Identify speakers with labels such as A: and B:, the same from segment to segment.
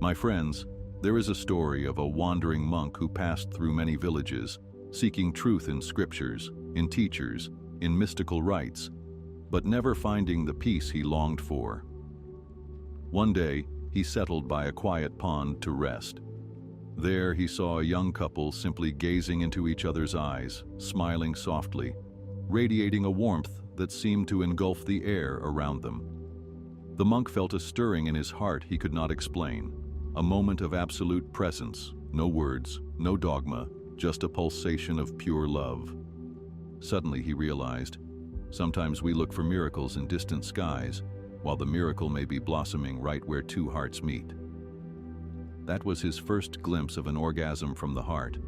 A: My friends, there is a story of a wandering monk who passed through many villages, seeking truth in scriptures, in teachers, in mystical rites, but never finding the peace he longed for. One day, he settled by a quiet pond to rest. There he saw a young couple simply gazing into each other's eyes, smiling softly, radiating a warmth that seemed to engulf the air around them. The monk felt a stirring in his heart he could not explain, a moment of absolute presence, no words, no dogma, just a pulsation of pure love. Suddenly he realized, sometimes we look for miracles in distant skies, while the miracle may be blossoming right where two hearts meet. That was his first glimpse of an orgasm from the heart,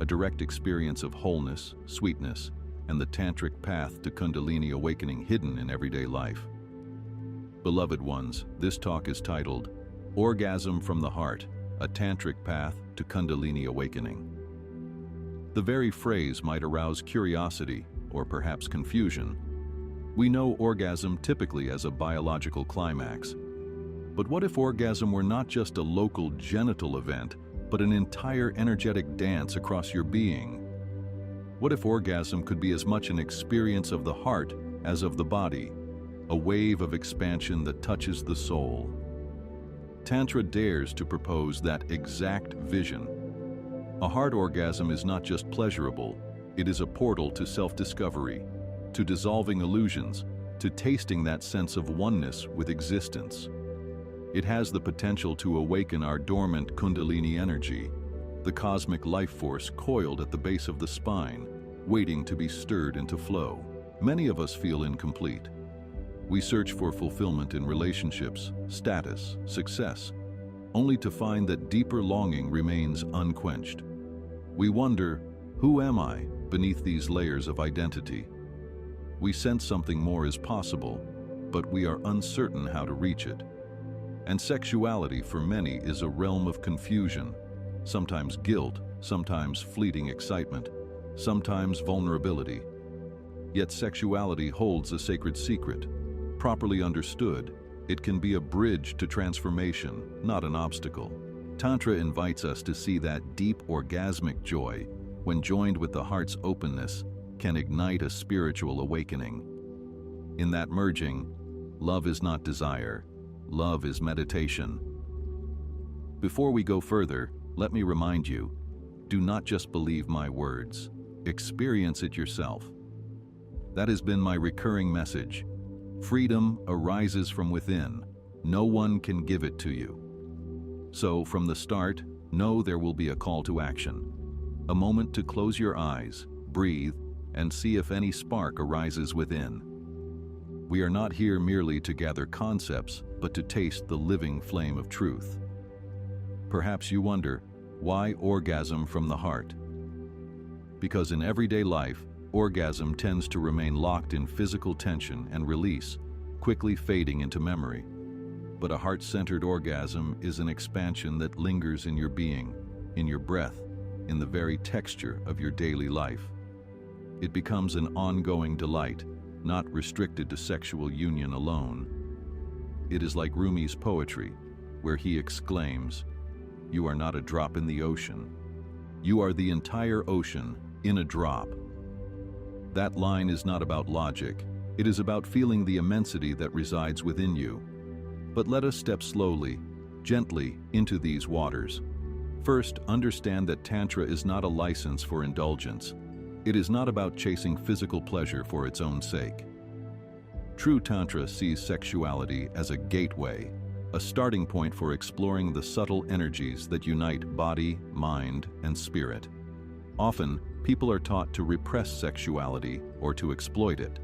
A: a direct experience of wholeness, sweetness, and the tantric path to Kundalini awakening hidden in everyday life. Beloved ones, this talk is titled, Orgasm from the Heart, a Tantric Path to Kundalini Awakening. The very phrase might arouse curiosity, or perhaps confusion. We know orgasm typically as a biological climax. But what if orgasm were not just a local genital event, but an entire energetic dance across your being? What if orgasm could be as much an experience of the heart as of the body, a wave of expansion that touches the soul? Tantra dares to propose that exact vision. A heart orgasm is not just pleasurable, it is a portal to self-discovery, to dissolving illusions, to tasting that sense of oneness with existence. It has the potential to awaken our dormant Kundalini energy, the cosmic life force coiled at the base of the spine, waiting to be stirred into flow. Many of us feel incomplete. We search for fulfillment in relationships, status, success, only to find that deeper longing remains unquenched. We wonder, who am I beneath these layers of identity? We sense something more is possible, but we are uncertain how to reach it. And sexuality for many is a realm of confusion, sometimes guilt, sometimes fleeting excitement, sometimes vulnerability. Yet sexuality holds a sacred secret. Properly understood, it can be a bridge to transformation, not an obstacle. Tantra invites us to see that deep orgasmic joy, when joined with the heart's openness, can ignite a spiritual awakening. In that merging, love is not desire, love is meditation. Before we go further, let me remind you, do not just believe my words, experience it yourself. That has been my recurring message. Freedom arises from within. No one can give it to you. So, from the start, know there will be a call to action. A moment to close your eyes, breathe, and see if any spark arises within. We are not here merely to gather concepts, but to taste the living flame of truth. Perhaps you wonder, why orgasm from the heart? Because in everyday life, orgasm tends to remain locked in physical tension and release, quickly fading into memory. But a heart-centered orgasm is an expansion that lingers in your being, in your breath, in the very texture of your daily life. It becomes an ongoing delight, not restricted to sexual union alone. It is like Rumi's poetry, where he exclaims, "You are not a drop in the ocean. You are the entire ocean in a drop." That line is not about logic. It is about feeling the immensity that resides within you. But let us step slowly, gently into these waters. First, understand that Tantra is not a license for indulgence. It is not about chasing physical pleasure for its own sake. True Tantra sees sexuality as a gateway, a starting point for exploring the subtle energies that unite body, mind, and spirit. Often, people are taught to repress sexuality or to exploit it.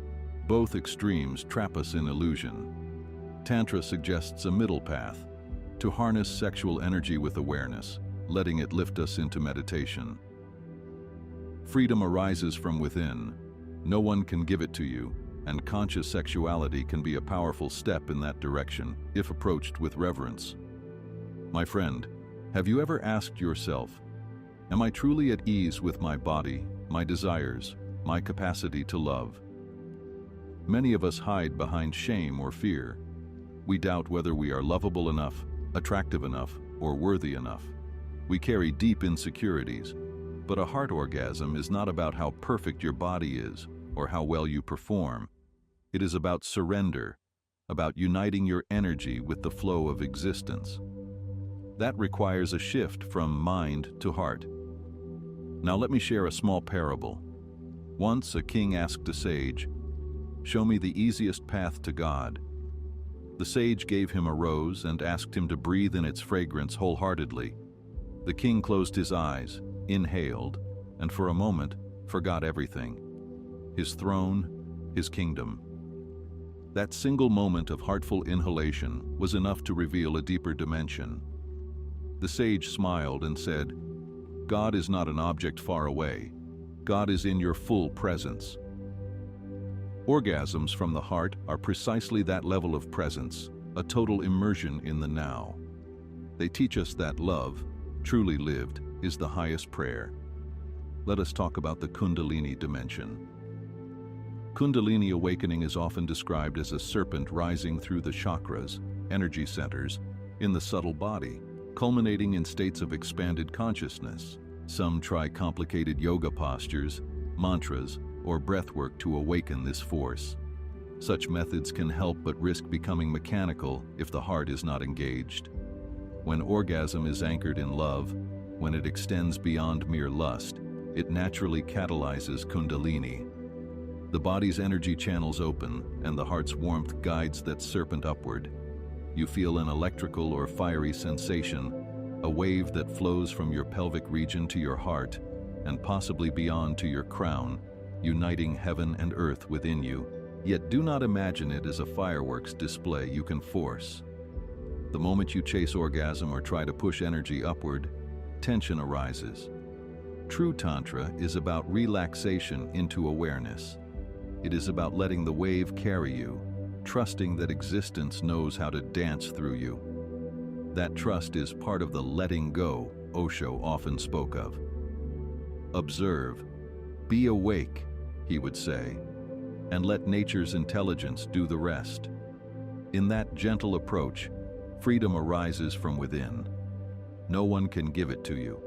A: Both extremes trap us in illusion. Tantra suggests a middle path, to harness sexual energy with awareness, letting it lift us into meditation. Freedom arises from within. No one can give it to you, and conscious sexuality can be a powerful step in that direction if approached with reverence. My friend, have you ever asked yourself, am I truly at ease with my body, my desires, my capacity to love? Many of us hide behind shame or fear. We doubt whether we are lovable enough, attractive enough, or worthy enough. We carry deep insecurities, but a heart orgasm is not about how perfect your body is or how well you perform. It is about surrender, about uniting your energy with the flow of existence. That requires a shift from mind to heart. Now let me share a small parable. Once a king asked a sage, "Show me the easiest path to God." The sage gave him a rose and asked him to breathe in its fragrance wholeheartedly. The king closed his eyes, inhaled, and for a moment forgot everything: his throne, his kingdom. That single moment of heartful inhalation was enough to reveal a deeper dimension. The sage smiled and said, "God is not an object far away. God is in your full presence." Orgasms from the heart are precisely that level of presence, a total immersion in the now. They teach us that love, truly lived, is the highest prayer. Let us talk about the Kundalini dimension. Kundalini awakening is often described as a serpent rising through the chakras, energy centers, in the subtle body, culminating in states of expanded consciousness. Some try complicated yoga postures, mantras, or breathwork to awaken this force. Such methods can help but risk becoming mechanical if the heart is not engaged. When orgasm is anchored in love, when it extends beyond mere lust, it naturally catalyzes Kundalini. The body's energy channels open, and the heart's warmth guides that serpent upward. You feel an electrical or fiery sensation, a wave that flows from your pelvic region to your heart, and possibly beyond to your crown, uniting heaven and earth within you. Yet do not imagine it as a fireworks display you can force. The moment you chase orgasm or try to push energy upward, tension arises. True Tantra is about relaxation into awareness. It is about letting the wave carry you, trusting that existence knows how to dance through you. That trust is part of the letting go Osho often spoke of. Observe, be awake, he would say, and let nature's intelligence do the rest. In that gentle approach, freedom arises from within. No one can give it to you.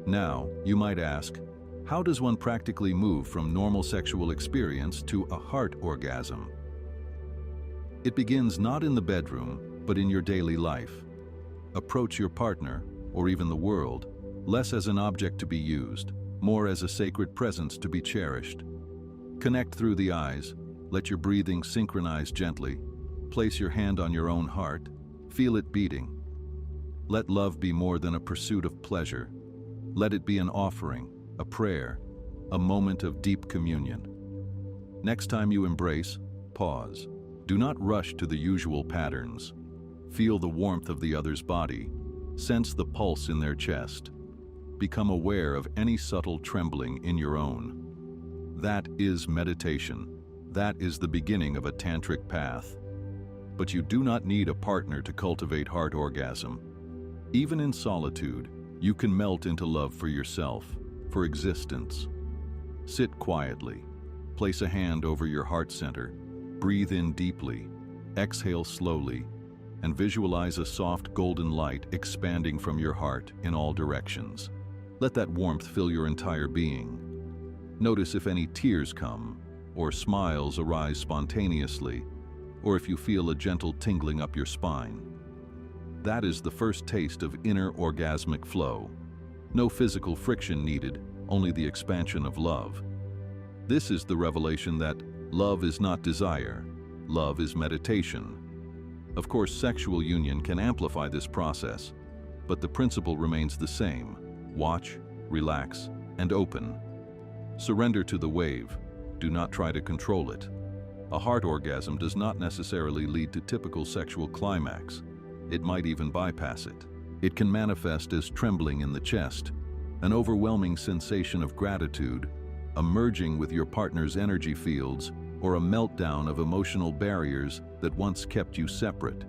A: Now, you might ask, how does one practically move from normal sexual experience to a heart orgasm? It begins not in the bedroom, but in your daily life. Approach your partner, or even the world, less as an object to be used, more as a sacred presence to be cherished. Connect through the eyes, let your breathing synchronize gently, place your hand on your own heart, feel it beating. Let love be more than a pursuit of pleasure. Let it be an offering, a prayer, a moment of deep communion. Next time you embrace, pause. Do not rush to the usual patterns. Feel the warmth of the other's body. Sense the pulse in their chest. Become aware of any subtle trembling in your own. That is meditation. That is the beginning of a tantric path. But you do not need a partner to cultivate heart orgasm. Even in solitude, you can melt into love for yourself, for existence. Sit quietly. Place a hand over your heart center. Breathe in deeply. Exhale slowly. And visualize a soft golden light expanding from your heart in all directions. Let that warmth fill your entire being. Notice if any tears come, or smiles arise spontaneously, or if you feel a gentle tingling up your spine. That is the first taste of inner orgasmic flow. No physical friction needed, only the expansion of love. This is the revelation that love is not desire, love is meditation. Of course, sexual union can amplify this process, but the principle remains the same. Watch, relax, and open. Surrender to the wave. Do not try to control it. A heart orgasm does not necessarily lead to typical sexual climax. It might even bypass it. It can manifest as trembling in the chest, an overwhelming sensation of gratitude, a merging with your partner's energy fields, or a meltdown of emotional barriers that once kept you separate.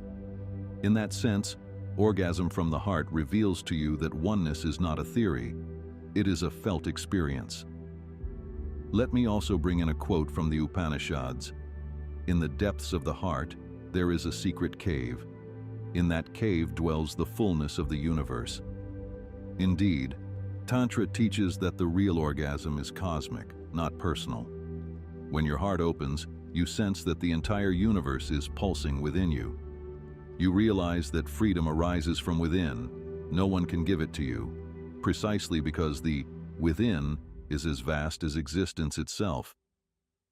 A: In that sense, orgasm from the heart reveals to you that oneness is not a theory, it is a felt experience. Let me also bring in a quote from the Upanishads. In the depths of the heart, there is a secret cave. In that cave dwells the fullness of the universe. Indeed, Tantra teaches that the real orgasm is cosmic, not personal. When your heart opens, you sense that the entire universe is pulsing within you. You realize that freedom arises from within. No one can give it to you, precisely because the within is as vast as existence itself.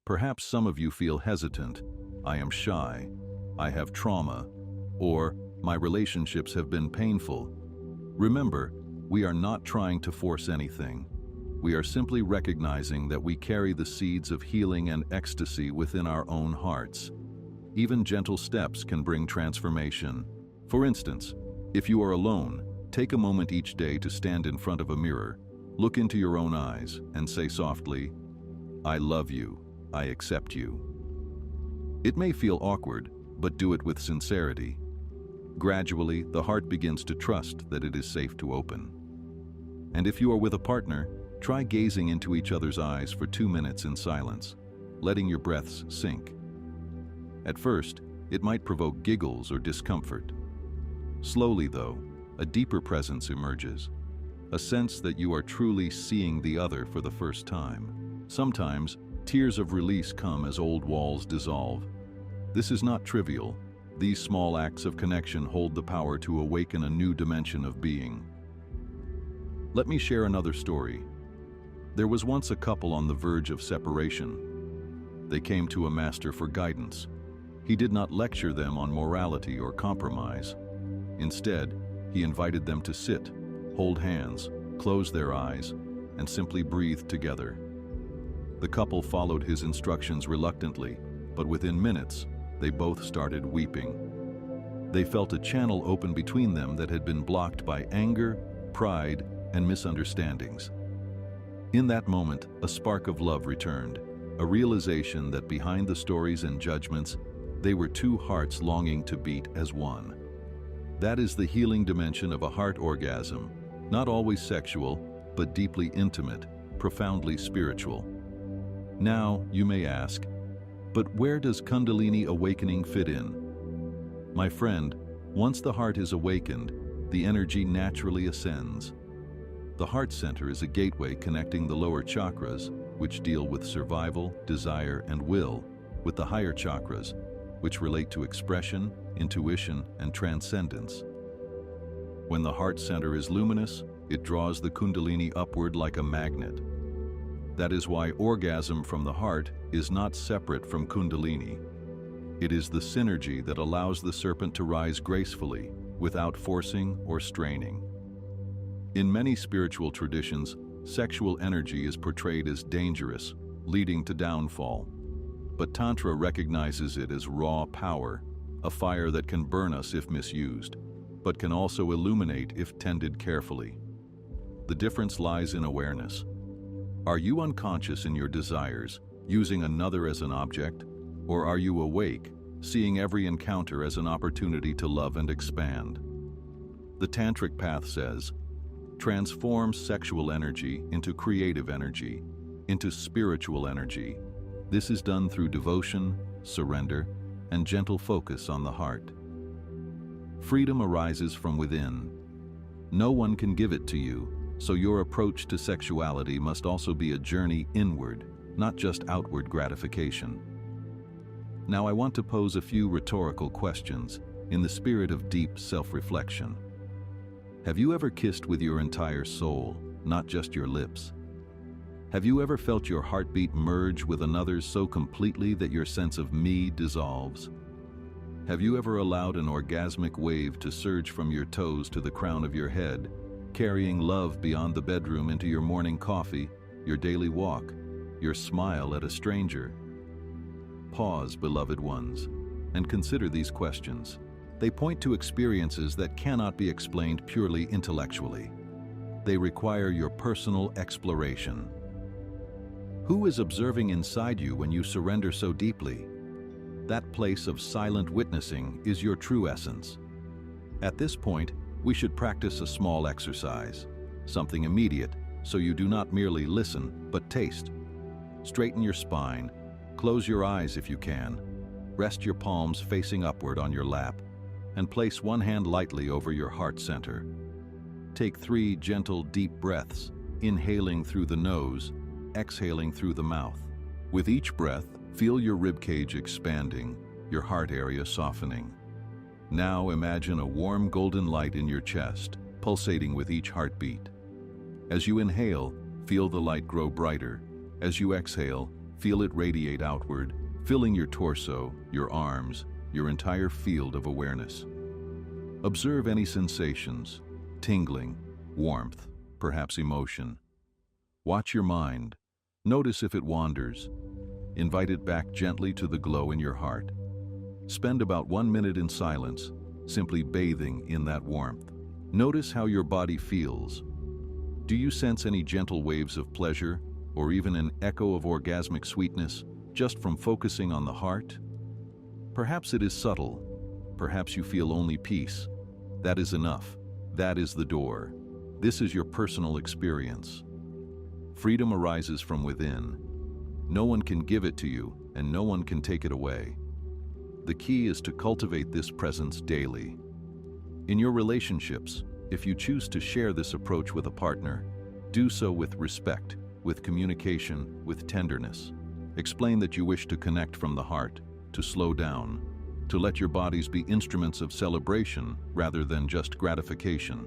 A: Perhaps some of you feel hesitant. I am shy. I have trauma. Or, my relationships have been painful. Remember, we are not trying to force anything. We are simply recognizing that we carry the seeds of healing and ecstasy within our own hearts. Even gentle steps can bring transformation. For instance, if you are alone, take a moment each day to stand in front of a mirror, look into your own eyes, and say softly, "I love you. I accept you." It may feel awkward, but do it with sincerity. Gradually, the heart begins to trust that it is safe to open. And if you are with a partner, try gazing into each other's eyes for 2 minutes in silence, letting your breaths sink. At first, it might provoke giggles or discomfort. Slowly, though, a deeper presence emerges, a sense that you are truly seeing the other for the first time. Sometimes, tears of release come as old walls dissolve. This is not trivial. These small acts of connection hold the power to awaken a new dimension of being. Let me share another story. There was once a couple on the verge of separation. They came to a master for guidance. He did not lecture them on morality or compromise. Instead, he invited them to sit, hold hands, close their eyes, and simply breathe together. The couple followed his instructions reluctantly, but within minutes, they both started weeping. They felt a channel open between them that had been blocked by anger, pride, and misunderstandings. In that moment, a spark of love returned, a realization that behind the stories and judgments, they were two hearts longing to beat as one. That is the healing dimension of a heart orgasm, not always sexual, but deeply intimate, profoundly spiritual. Now, you may ask, but where does Kundalini awakening fit in? My friend, once the heart is awakened, the energy naturally ascends. The heart center is a gateway connecting the lower chakras, which deal with survival, desire, and will, with the higher chakras, which relate to expression, intuition, and transcendence. When the heart center is luminous, it draws the Kundalini upward like a magnet. That is why orgasm from the heart is not separate from Kundalini. It is the synergy that allows the serpent to rise gracefully, without forcing or straining. In many spiritual traditions, sexual energy is portrayed as dangerous, leading to downfall. But Tantra recognizes it as raw power, a fire that can burn us if misused, but can also illuminate if tended carefully. The difference lies in awareness. Are you unconscious in your desires, using another as an object? Or are you awake, seeing every encounter as an opportunity to love and expand? The Tantric path says, transform sexual energy into creative energy, into spiritual energy. This is done through devotion, surrender, and gentle focus on the heart. Freedom arises from within. No one can give it to you, so your approach to sexuality must also be a journey inward, not just outward gratification. Now I want to pose a few rhetorical questions in the spirit of deep self-reflection. Have you ever kissed with your entire soul, not just your lips? Have you ever felt your heartbeat merge with another's so completely that your sense of me dissolves? Have you ever allowed an orgasmic wave to surge from your toes to the crown of your head, carrying love beyond the bedroom into your morning coffee, your daily walk, your smile at a stranger? Pause, beloved ones, and consider these questions. They point to experiences that cannot be explained purely intellectually. They require your personal exploration. Who is observing inside you when you surrender so deeply? That place of silent witnessing is your true essence. At this point, we should practice a small exercise, something immediate, so you do not merely listen, but taste. Straighten your spine, close your eyes if you can, rest your palms facing upward on your lap, and place one hand lightly over your heart center. Take 3 gentle, deep breaths, inhaling through the nose, exhaling through the mouth. With each breath, feel your ribcage expanding, your heart area softening. Now imagine a warm golden light in your chest, pulsating with each heartbeat. As you inhale, feel the light grow brighter. As you exhale, feel it radiate outward, filling your torso, your arms, your entire field of awareness. Observe any sensations, tingling, warmth, perhaps emotion. Watch your mind. Notice if it wanders. Invite it back gently to the glow in your heart. Spend about 1 minute in silence, simply bathing in that warmth. Notice how your body feels. Do you sense any gentle waves of pleasure, or even an echo of orgasmic sweetness, just from focusing on the heart? Perhaps it is subtle. Perhaps you feel only peace. That is enough. That is the door. This is your personal experience. Freedom arises from within. No one can give it to you, and no one can take it away. The key is to cultivate this presence daily. In your relationships, if you choose to share this approach with a partner, do so with respect, with communication, with tenderness. Explain that you wish to connect from the heart, to slow down, to let your bodies be instruments of celebration rather than just gratification.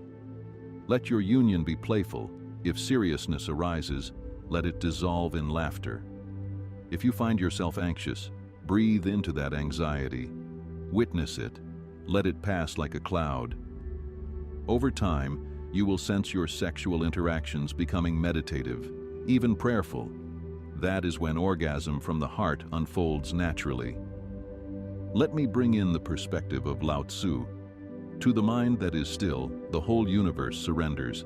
A: Let your union be playful. If seriousness arises, let it dissolve in laughter. If you find yourself anxious, breathe into that anxiety. Witness it. Let it pass like a cloud. Over time, you will sense your sexual interactions becoming meditative, even prayerful. That is when orgasm from the heart unfolds naturally. Let me bring in the perspective of Lao Tzu. To the mind that is still, the whole universe surrenders.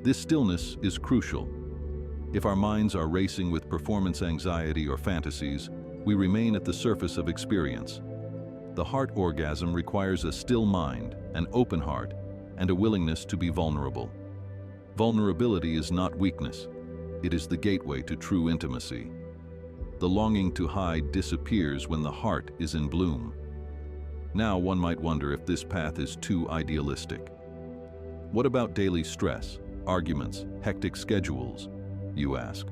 A: This stillness is crucial. If our minds are racing with performance anxiety or fantasies, we remain at the surface of experience. The heart orgasm requires a still mind, an open heart, and a willingness to be vulnerable. Vulnerability is not weakness. It is the gateway to true intimacy. The longing to hide disappears when the heart is in bloom. Now one might wonder if this path is too idealistic. What about daily stress, arguments, hectic schedules, you ask?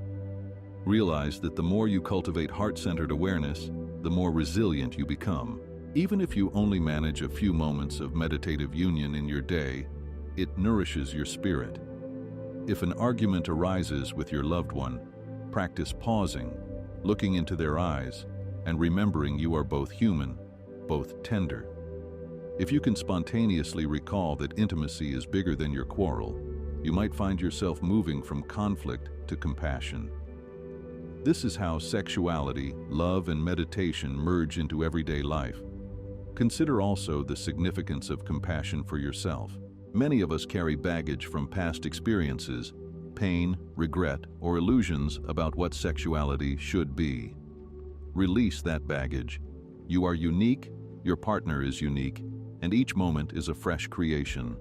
A: Realize that the more you cultivate heart-centered awareness, the more resilient you become. Even if you only manage a few moments of meditative union in your day, it nourishes your spirit. If an argument arises with your loved one, practice pausing, looking into their eyes, and remembering you are both human, both tender. If you can spontaneously recall that intimacy is bigger than your quarrel, you might find yourself moving from conflict to compassion. This is how sexuality, love, and meditation merge into everyday life. Consider also the significance of compassion for yourself. Many of us carry baggage from past experiences, pain, regret, or illusions about what sexuality should be. Release that baggage. You are unique, your partner is unique, and each moment is a fresh creation.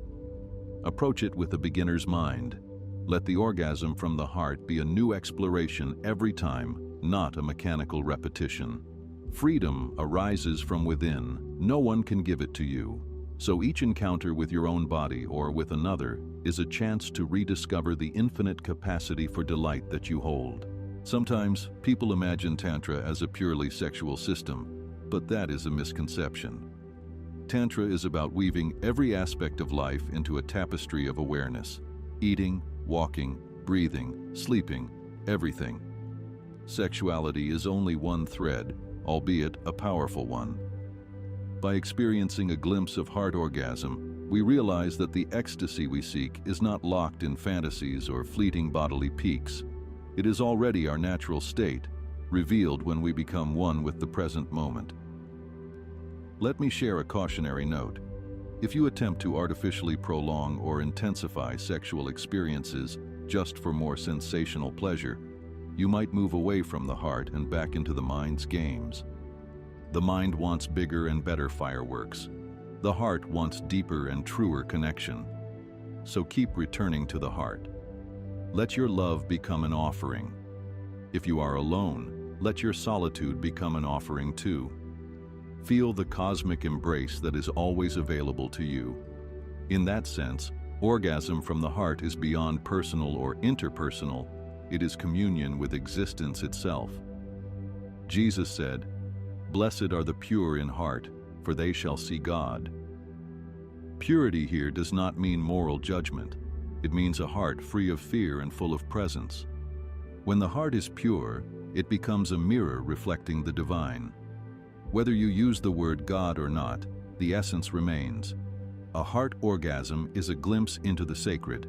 A: Approach it with a beginner's mind. Let the orgasm from the heart be a new exploration every time, not a mechanical repetition. Freedom arises from within. No one can give it to you. So each encounter with your own body or with another is a chance to rediscover the infinite capacity for delight that you hold. Sometimes people imagine Tantra as a purely sexual system, but that is a misconception. Tantra is about weaving every aspect of life into a tapestry of awareness. Eating, walking, breathing, sleeping, everything. Sexuality is only one thread, albeit a powerful one. By experiencing a glimpse of heart orgasm, we realize that the ecstasy we seek is not locked in fantasies or fleeting bodily peaks. It is already our natural state, revealed when we become one with the present moment. Let me share a cautionary note. If you attempt to artificially prolong or intensify sexual experiences just for more sensational pleasure, you might move away from the heart and back into the mind's games. The mind wants bigger and better fireworks. The heart wants deeper and truer connection. So keep returning to the heart. Let your love become an offering. If you are alone, let your solitude become an offering too. Feel the cosmic embrace that is always available to you. In that sense, orgasm from the heart is beyond personal or interpersonal. It is communion with existence itself. Jesus said, "Blessed are the pure in heart, for they shall see God." Purity here does not mean moral judgment. It means a heart free of fear and full of presence. When the heart is pure, it becomes a mirror reflecting the divine. Whether you use the word God or not, the essence remains. A heart orgasm is a glimpse into the sacred.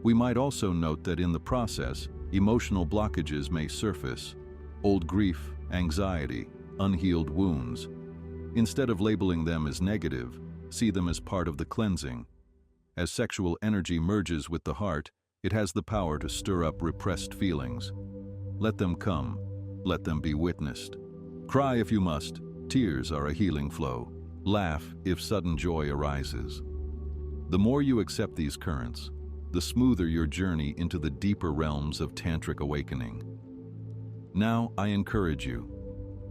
A: We might also note that in the process, emotional blockages may surface, old grief, anxiety, unhealed wounds. Instead of labeling them as negative, see them as part of the cleansing. As sexual energy merges with the heart, it has the power to stir up repressed feelings. Let them come. Let them be witnessed. Cry if you must. Tears are a healing flow. Laugh if sudden joy arises. The more you accept these currents, the smoother your journey into the deeper realms of tantric awakening. Now, I encourage you,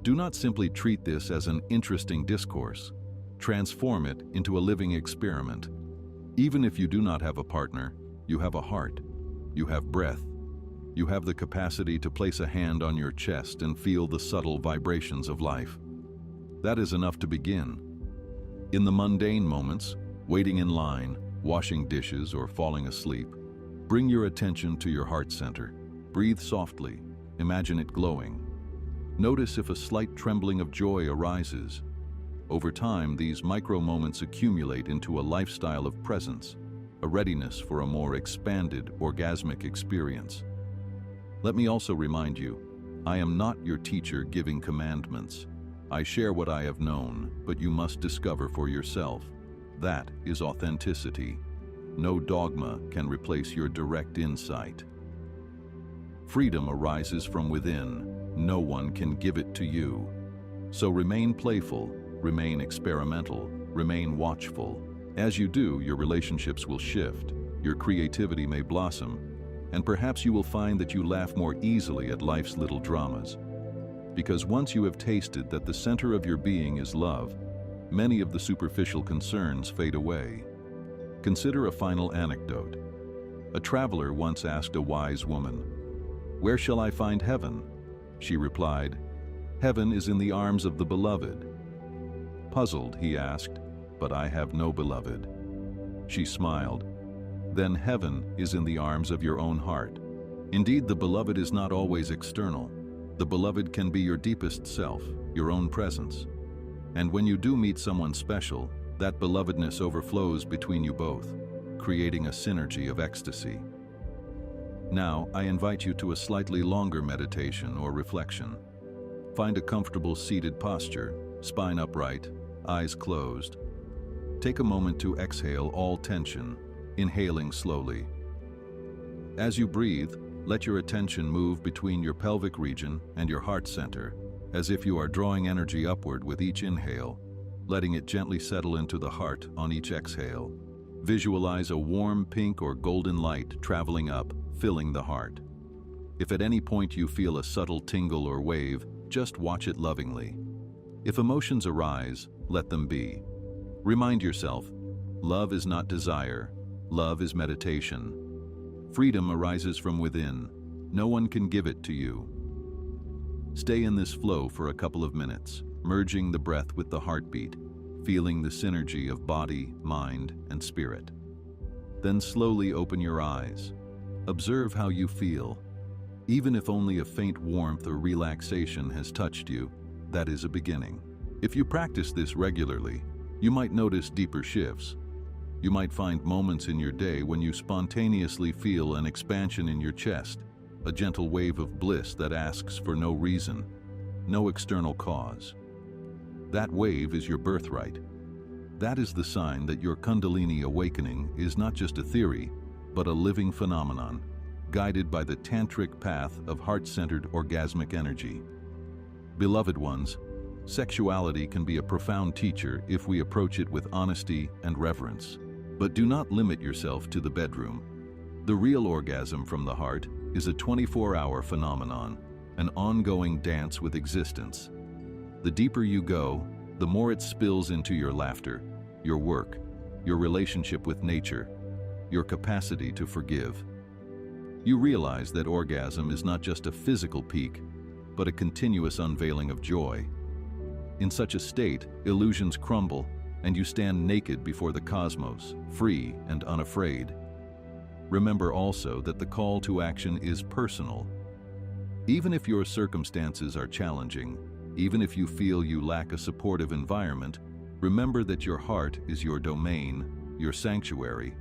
A: do not simply treat this as an interesting discourse. Transform it into a living experiment. Even if you do not have a partner, you have a heart, you have breath, you have the capacity to place a hand on your chest and feel the subtle vibrations of life. That is enough to begin. In the mundane moments, waiting in line, washing dishes, or falling asleep, bring your attention to your heart center. Breathe softly. Imagine it glowing. Notice if a slight trembling of joy arises. Over time, these micro-moments accumulate into a lifestyle of presence, a readiness for a more expanded, orgasmic experience. Let me also remind you, I am not your teacher giving commandments. I share what I have known, but you must discover for yourself. That is authenticity. No dogma can replace your direct insight. Freedom arises from within. No one can give it to you. So remain playful, remain experimental, remain watchful. As you do, your relationships will shift, your creativity may blossom, and perhaps you will find that you laugh more easily at life's little dramas. Because once you have tasted that the center of your being is love, many of the superficial concerns fade away. Consider a final anecdote. A traveler once asked a wise woman, "Where shall I find heaven?" She replied, "Heaven is in the arms of the beloved." Puzzled, he asked, "But I have no beloved." She smiled. "Then heaven is in the arms of your own heart." Indeed, the beloved is not always external. The beloved can be your deepest self, your own presence. And when you do meet someone special, that belovedness overflows between you both, creating a synergy of ecstasy. Now, I invite you to a slightly longer meditation or reflection. Find a comfortable seated posture, spine upright, eyes closed. Take a moment to exhale all tension, inhaling slowly. As you breathe, let your attention move between your pelvic region and your heart center, as if you are drawing energy upward with each inhale, letting it gently settle into the heart on each exhale. Visualize a warm pink or golden light traveling up, filling the heart. If at any point you feel a subtle tingle or wave, just watch it lovingly. If emotions arise, let them be. Remind yourself, love is not desire, love is meditation. Freedom arises from within. No one can give it to you. Stay in this flow for a couple of minutes, merging the breath with the heartbeat, feeling the synergy of body, mind, and spirit. Then slowly open your eyes. Observe how you feel. Even if only a faint warmth or relaxation has touched you, that is a beginning. If you practice this regularly, you might notice deeper shifts. You might find moments in your day when you spontaneously feel an expansion in your chest, a gentle wave of bliss that asks for no reason, no external cause. That wave is your birthright. That is the sign that your Kundalini awakening is not just a theory, but a living phenomenon, guided by the tantric path of heart-centered orgasmic energy. Beloved ones, sexuality can be a profound teacher if we approach it with honesty and reverence. But do not limit yourself to the bedroom. The real orgasm from the heart is a 24-hour phenomenon, an ongoing dance with existence. The deeper you go, the more it spills into your laughter, your work, your relationship with nature, your capacity to forgive. You realize that orgasm is not just a physical peak, but a continuous unveiling of joy. In such a state, illusions crumble, and you stand naked before the cosmos, free and unafraid. Remember also that the call to action is personal. Even if your circumstances are challenging, even if you feel you lack a supportive environment, remember that your heart is your domain, your sanctuary.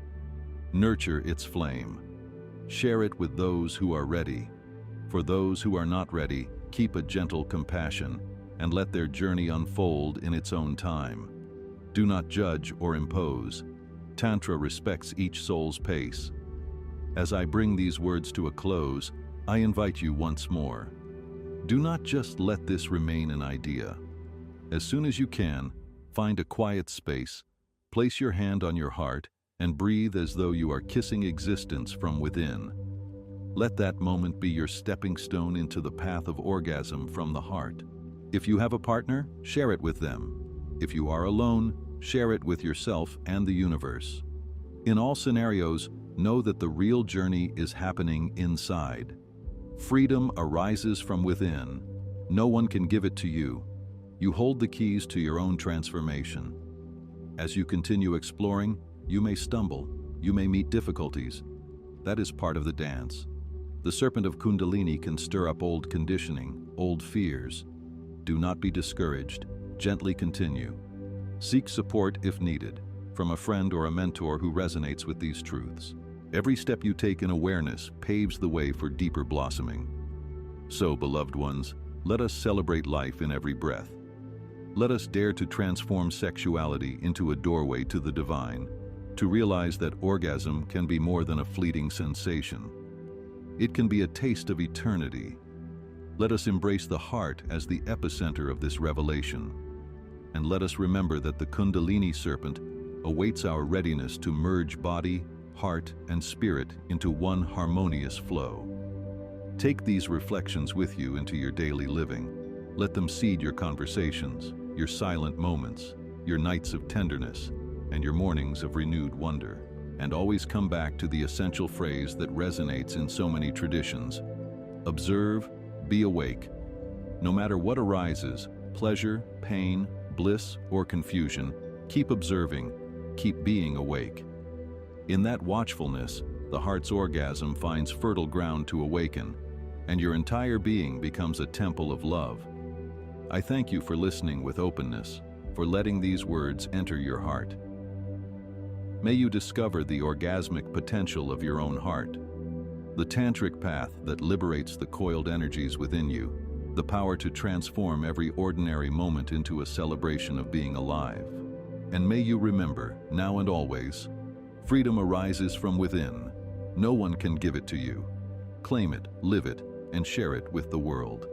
A: Nurture its flame. Share it with those who are ready. For those who are not ready, keep a gentle compassion and let their journey unfold in its own time. Do not judge or impose. Tantra respects each soul's pace. As I bring these words to a close, I invite you once more. Do not just let this remain an idea. As soon as you can, find a quiet space, place your hand on your heart, and breathe as though you are kissing existence from within. Let that moment be your stepping stone into the path of orgasm from the heart. If you have a partner, share it with them. If you are alone, share it with yourself and the universe. In all scenarios, know that the real journey is happening inside. Freedom arises from within. No one can give it to you. You hold the keys to your own transformation. As you continue exploring, you may stumble, you may meet difficulties. That is part of the dance. The serpent of Kundalini can stir up old conditioning, old fears. Do not be discouraged. Gently continue. Seek support if needed, from a friend or a mentor who resonates with these truths. Every step you take in awareness paves the way for deeper blossoming. So, beloved ones, let us celebrate life in every breath. Let us dare to transform sexuality into a doorway to the divine, to realize that orgasm can be more than a fleeting sensation. It can be a taste of eternity. Let us embrace the heart as the epicenter of this revelation. And let us remember that the Kundalini serpent awaits our readiness to merge body, heart, and spirit into one harmonious flow. Take these reflections with you into your daily living. Let them seed your conversations, your silent moments, your nights of tenderness, and your mornings of renewed wonder. And always come back to the essential phrase that resonates in so many traditions. Observe, be awake. No matter what arises, pleasure, pain, bliss, or confusion, keep observing, keep being awake. In that watchfulness, the heart's orgasm finds fertile ground to awaken, and your entire being becomes a temple of love. I thank you for listening with openness, for letting these words enter your heart. May you discover the orgasmic potential of your own heart, the tantric path that liberates the coiled energies within you, the power to transform every ordinary moment into a celebration of being alive. And may you remember, now and always, freedom arises from within. No one can give it to you. Claim it, live it, and share it with the world.